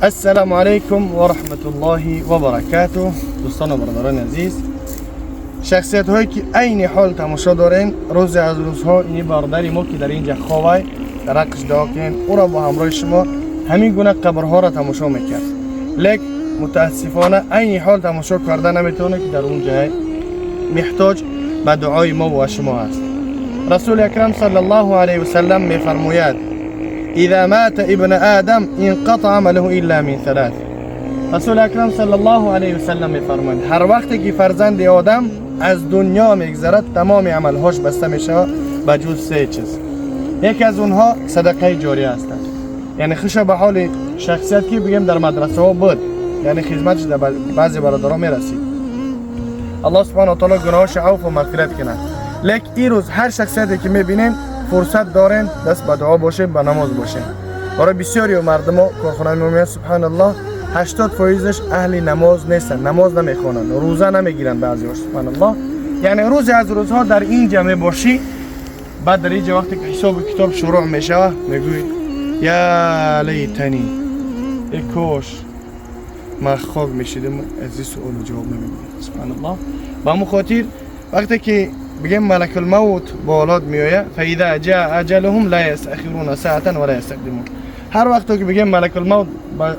السلام علیکم و رحمت الله و برکاته. دوستان و برادران عزیز، شخصیت هایی که عین حال تماشا دارین، روز از روزها این برادری ما که در اینجا خوابه در حقش دعا کنین، او را با همراه شما همین گونه قبرها را تماشا میکرد، لیکن متاسفانه عین حال تماشا کرده نمیتونه که در اونجا محتاج به دعای ما و شما است. رسول اکرم صلی الله علیه و سلم میفرماید اذا مات ابن آدم انقطع عمله الا من ثلاث. رسول اکرم صلی الله علیه و سلم میفرماید هر وقتی که فرزند آدم از دنیا میگذرد تمام عملهاش بسته میشه به جز سه چیز. یکی از اونها صدقه جاریه است، یعنی خوش به حال شخصیت که بگیم در مدرسه ها بود، یعنی خدمتش در بعضی برادرها میرسید، الله سبحانه و تعالی گناهاش عفو و مغفرت کنه. لیکن این روز هر شخصیتی که میبینین فرصت دارین دست به دعا باشه، به نماز باشه. برای بسیاری و مردم ها کارخانه میگن سبحان الله 80% اهل نماز نیستن، نماز نمیخونن، روزه نمیگیرن بعضی‌ها سبحان الله. یعنی روز از روزها در این جمع باشی، بعد در اینجا وقتی که حساب کتاب شروع میشه میگوی یا لیتنی ای کاش ما خواب میشیدم از این سوال جواب نمیدم سبحان الله. با مخاطر وقتی که بگیم ملک الموت با اولاد میآید فاذا جاء اجلهم لا يستأخرون ساعة ولا يستقدمون. هر وقتی که بگیم ملک الموت با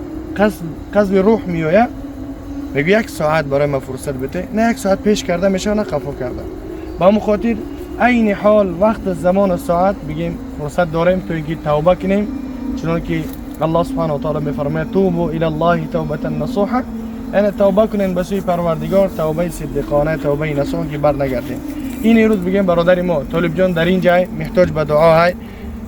قصد روح میآید میگه یک ساعت برای ما فرصت بده، نه یک ساعت پیش کرده میشه نه قفا کرده. با مخاطر عین حال وقت زمان و ساعت بگیم فرصت داریم تو اینکه توبه کنیم، چون که الله سبحانه و تعالی میفرماید توبوا الی الله توبه نصوحا، یعنی توبه کنین به سوی پروردگار، توبه صدقانه، توبه نصوح که بر نگردین. این روز بگیم برادر ما طالب جان در این جای محتاج به دعا های،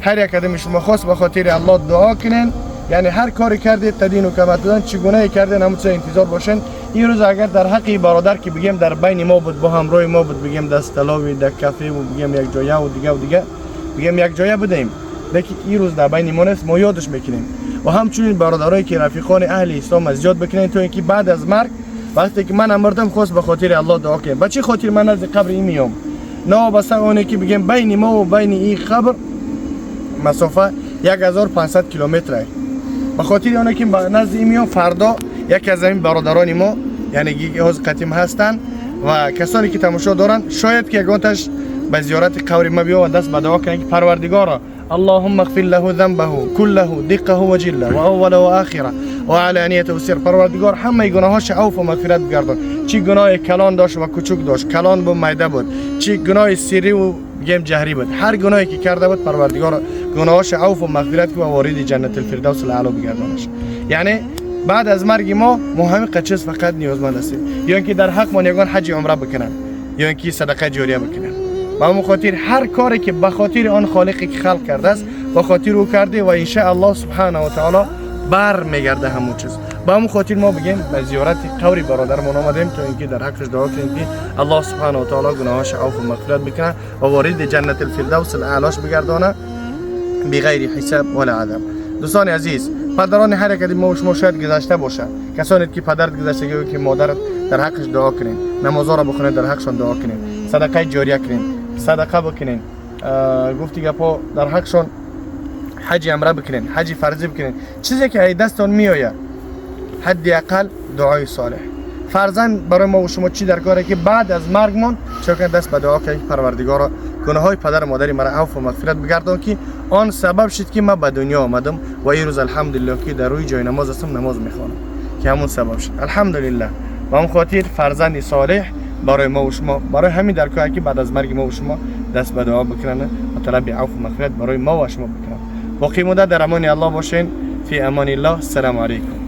هر یک کدام شما خاص به خاطر الله دعا کنین، یعنی هر کاری کردید تدین و کمتدن چه گناهی کردین همون انتظار باشین. این روز اگر در حق برادر که بگیم در بین ما بود، با همراه ما بود، بگیم دست تلاوی در کافه و بگیم یک جایه و دیگه بگیم یک جایه بدیم، لیکن این روز در بین ما نیست، ما یادش میکنیم. و همچنین برادرایی که رفیقان اهل اسلام از یاد بکنین تو اینکه بعد از مرگ وقتی که من مردم خاص به خاطر الله دعا کنم. به چه خاطر من از قبر این میام؟ نه بس اونی که بگیم بین ما و بین این قبر مسافه 1500 کیلومتره. به خاطر اونی که نزد این میام فردا یک از این برادران ما یعنی گیگاز قدیم هستن و کسانی که تماشا دارن شاید که یگانتش به زیارت قبر ما بیا و دست به دعا کنن که پروردگارا اللهم اغفر له ذنبه كله دقه و جله و اول و آخره و علانیت و سر. پروردگار همه گناهاش عفو و مغفرت بگردان. چی گناه کلان داشت و کوچک داشت، کلان بود میده بود، چی گناه سری و بگیم جهری بود، هر گناهی که کرده بود پروردگار گناهاش عفو و مغفرت و وارد جنت الفردوس الاعلی بگردانش. یعنی بعد از مرگ ما همین قچس فقط نیازمند هستیم، یا اینکه در حق ما یگان حج عمره بکنن، یا اینکه صدقه جاریه بکنن. با مخاطر هر کاری که به خاطر آن خالقی که خلق کرده است به خاطر او کرده و ان شاء الله سبحانه و تعالی بر میگرده همون چیز. با مخاطر ما بگیم به زیارت قبر برادرمون آمدیم تا اینکه در حقش دعا کنیم که الله سبحانه و تعالی گناهاش عفو و مغفرت بکنه و وارد جنت الفردوس الاعلاش بگردانه بغیر حساب ولا عذاب. دوستان عزیز، پدران هر کدوم ما و شما شاید گذشته باشه، کسانی که پدرت گذشته که مادرت در حقش دعا کنین، نمازها را بخونین در حقشون دعا کنین، صدقه جاریه کنین، صدقه بکنین، گفتی گپا در حقشون حج عمره بکنین، حج فرضی بکنین. چیزی که ای دستون میآید حداقل دعای صالح. فرزند برای ما و شما چی درکاره که بعد از مرگمون چون دست به دعا کنیم پروردگارا گناههای پدر و مادری مرا عفو و مغفرت بگردان که آن سبب شد که من به دنیا آمدم و این روز الحمدلله که در روی جای نماز هستم نماز میخوانم که همون سبب شد الحمدلله. و هم خاطر فرزند صالح برای ما و شما، برای همین درکاره که بعد از مرگ ما و شما دست به دعا بکنن و طلب عفو و مغفرت برای ما و شما بکنن. باقی مدت در امان الله باشین. فی امان الله. السلام علیکم.